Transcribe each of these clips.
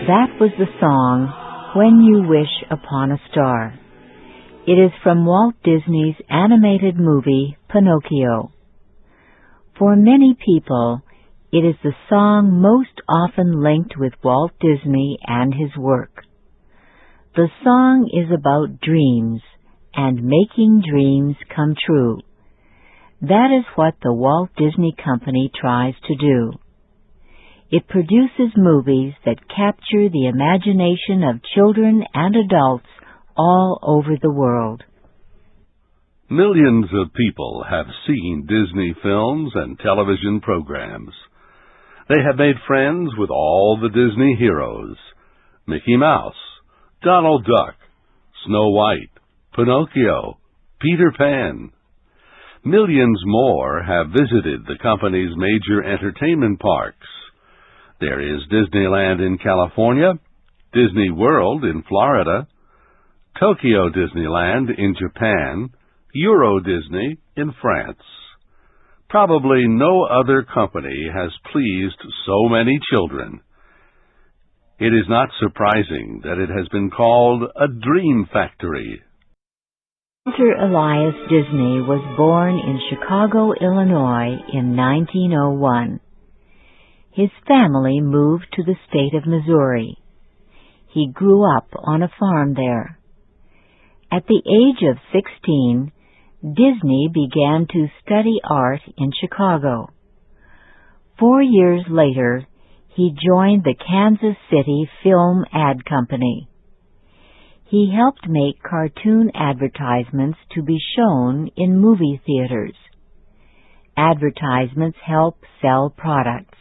That was the song, When You Wish Upon a Star. It is from Walt Disney's animated movie, Pinocchio. For many people, it is the song most often linked with Walt Disney and his work. The song is about dreams and making dreams come true. That is what the Walt Disney Company tries to do. It produces movies that capture the imagination of children and adults all over the world. Millions of people have seen Disney films and television programs. They have made friends with all the Disney heroes: Mickey Mouse, Donald Duck, Snow White, Pinocchio, Peter Pan. Millions more have visited the company's major entertainment parks. There is Disneyland in California, Disney World in Florida, Tokyo Disneyland in Japan, Euro Disney in France. Probably no other company has pleased so many children. It is not surprising that it has been called a dream factory. Walter Elias Disney was born in Chicago, Illinois in 1901. His family moved to the state of Missouri. He grew up on a farm there. At the age of 16, Disney began to study art in Chicago. 4 years later, he joined the Kansas City Film Ad Company. He helped make cartoon advertisements to be shown in movie theaters. Advertisements help sell products.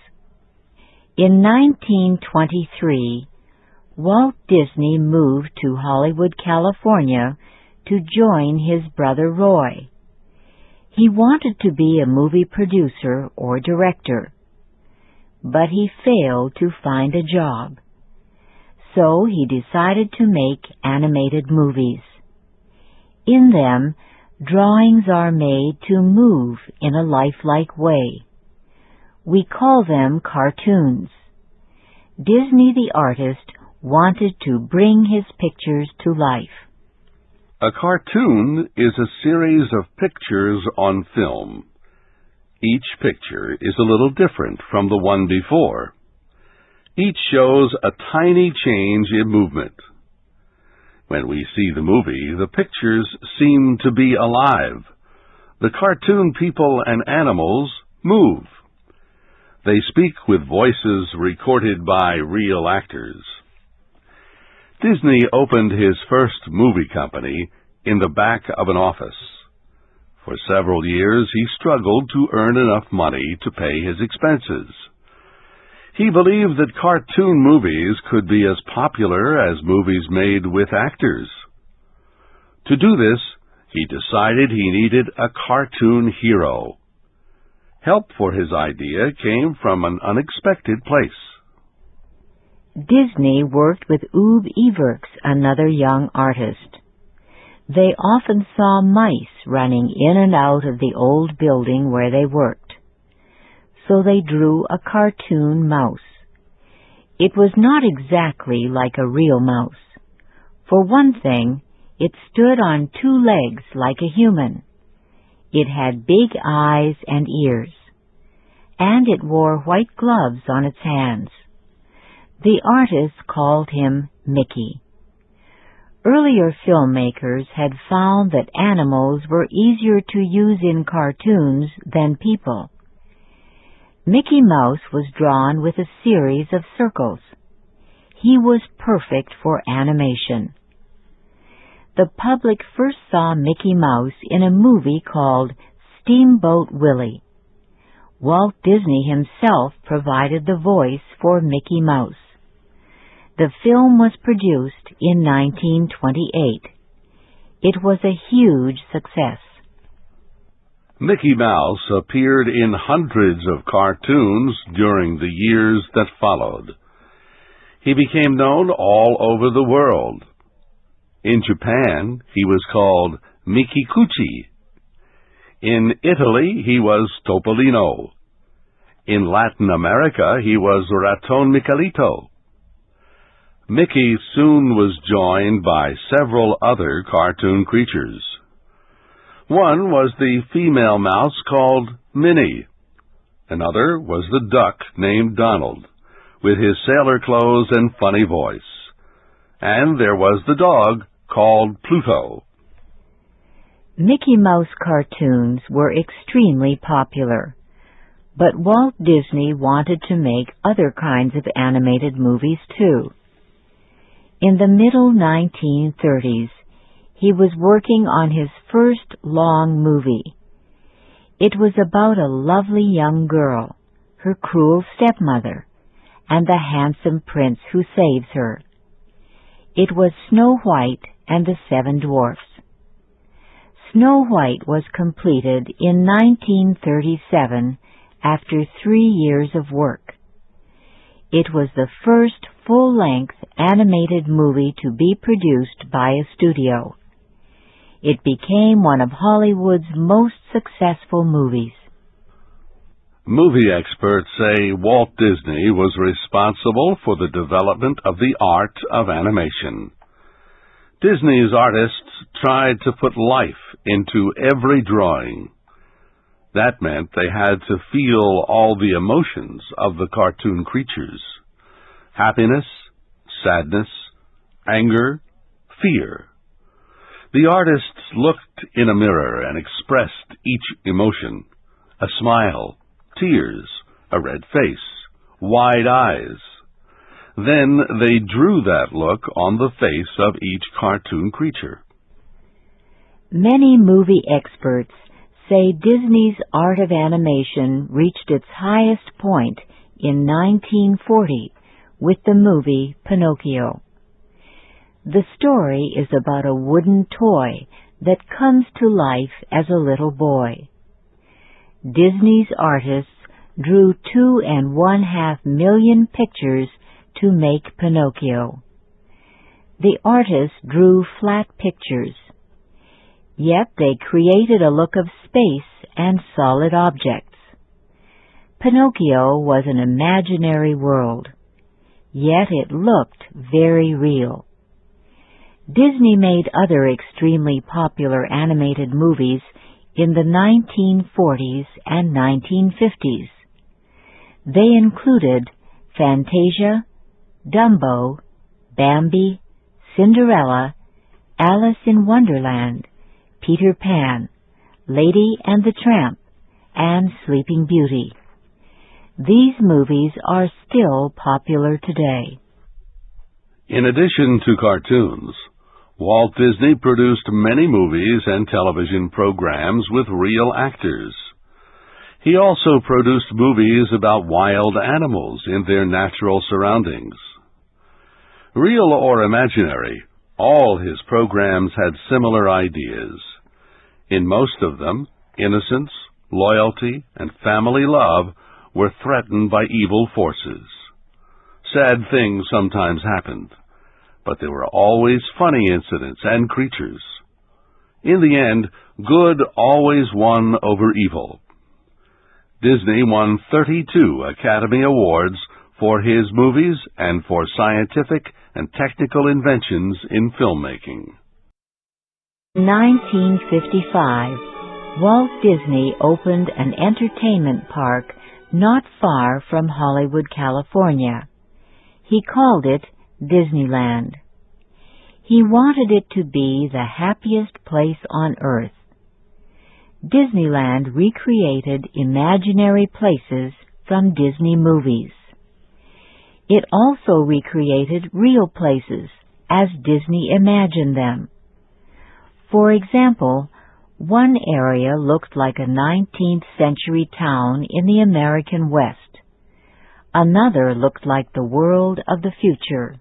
In 1923, Walt Disney moved to Hollywood, California, to join his brother Roy. He wanted to be a movie producer or director, but he failed to find a job. So he decided to make animated movies. In them, drawings are made to move in a lifelike way. We call them cartoons. Disney the artist wanted to bring his pictures to life. A cartoon is a series of pictures on film. Each picture is a little different from the one before. Each shows a tiny change in movement. When we see the movie, the pictures seem to be alive. The cartoon people and animals move. They speak with voices recorded by real actors. Disney opened his first movie company in the back of an office. For several years, he struggled to earn enough money to pay his expenses. He believed that cartoon movies could be as popular as movies made with actors. To do this, he decided he needed a cartoon hero. Help for his idea came from an unexpected place. Disney worked with Ube Iwerks, another young artist. They often saw mice running in and out of the old building where they worked. So they drew a cartoon mouse. It was not exactly like a real mouse. For one thing, it stood on 2 legs like a human. It had big eyes and ears, and it wore white gloves on its hands. The artists called him Mickey. Earlier filmmakers had found that animals were easier to use in cartoons than people. Mickey Mouse was drawn with a series of circles. He was perfect for animation. The public first saw Mickey Mouse in a movie called Steamboat Willie. Walt Disney himself provided the voice for Mickey Mouse. The film was produced in 1928. It was a huge success. Mickey Mouse appeared in hundreds of cartoons during the years that followed. He became known all over the world. In Japan, he was called Mikikuchi. In Italy, he was Topolino. In Latin America, he was Raton Michelito. Mickey soon was joined by several other cartoon creatures. One was the female mouse called Minnie. Another was the duck named Donald, with his sailor clothes and funny voice. And there was the dog called Pluto. Mickey Mouse cartoons were extremely popular, but Walt Disney wanted to make other kinds of animated movies too. In the middle 1930s, he was working on his first long movie. It was about a lovely young girl, her cruel stepmother, and the handsome prince who saves her. It was Snow White and the Seven Dwarfs. Snow White was completed in 1937 after 3 years of work. It was the first full-length animated movie to be produced by a studio. It became one of Hollywood's most successful movies. Movie experts say Walt Disney was responsible for the development of the art of animation. Disney's artists tried to put life into every drawing. That meant they had to feel all the emotions of the cartoon creatures: happiness, sadness, anger, fear. The artists looked in a mirror and expressed each emotion: a smile, tears, a red face, wide eyes. Then they drew that look on the face of each cartoon creature. Many movie experts say Disney's art of animation reached its highest point in 1940 with the movie Pinocchio. The story is about a wooden toy that comes to life as a little boy. Disney's artists drew 2.5 million pictures to make Pinocchio. The artists drew flat pictures, yet they created a look of space and solid objects. Pinocchio was an imaginary world, yet it looked very real. Disney made other extremely popular animated movies in the 1940s and 1950s. They included Fantasia, Dumbo, Bambi, Cinderella, Alice in Wonderland, Peter Pan, Lady and the Tramp, and Sleeping Beauty. These movies are still popular today. In addition to cartoons, Walt Disney produced many movies and television programs with real actors. He also produced movies about wild animals in their natural surroundings. Real or imaginary, all his programs had similar ideas. In most of them, innocence, loyalty, and family love were threatened by evil forces. Sad things sometimes happened, but there were always funny incidents and creatures. In the end, good always won over evil. Disney won 32 Academy Awards for his movies and for scientific and technical inventions in filmmaking. In 1955, Walt Disney opened an entertainment park not far from Hollywood, California. He called it Disneyland. He wanted it to be the happiest place on earth. Disneyland recreated imaginary places from Disney movies. It also recreated real places as Disney imagined them. For example, one area looked like a 19th century town in the American West. Another looked like the world of the future.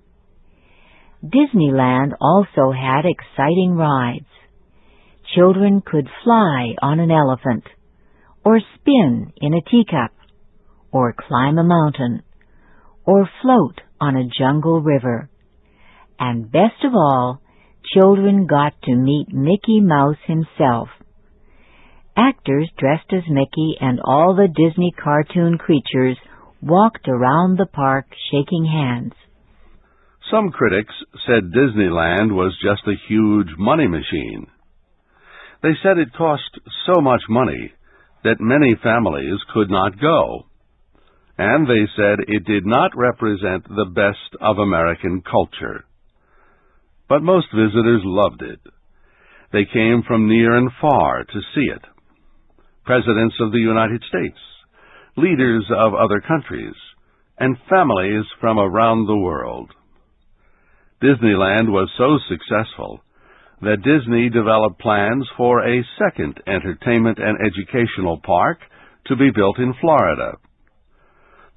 Disneyland also had exciting rides. Children could fly on an elephant, or spin in a teacup, or climb a mountain, or float on a jungle river. And best of all, children got to meet Mickey Mouse himself. Actors dressed as Mickey and all the Disney cartoon creatures walked around the park shaking hands. Some critics said Disneyland was just a huge money machine. They said it cost so much money that many families could not go. And they said it did not represent the best of American culture. But most visitors loved it. They came from near and far to see it. Presidents of the United States, leaders of other countries, and families from around the world. Disneyland was so successful that Disney developed plans for a second entertainment and educational park to be built in Florida.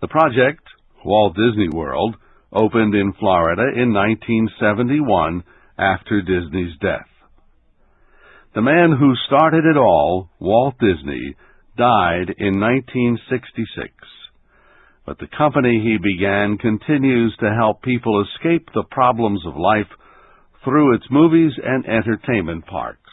The project, Walt Disney World, opened in Florida in 1971 after Disney's death. The man who started it all, Walt Disney, died in 1966. But the company he began continues to help people escape the problems of life through its movies and entertainment parks.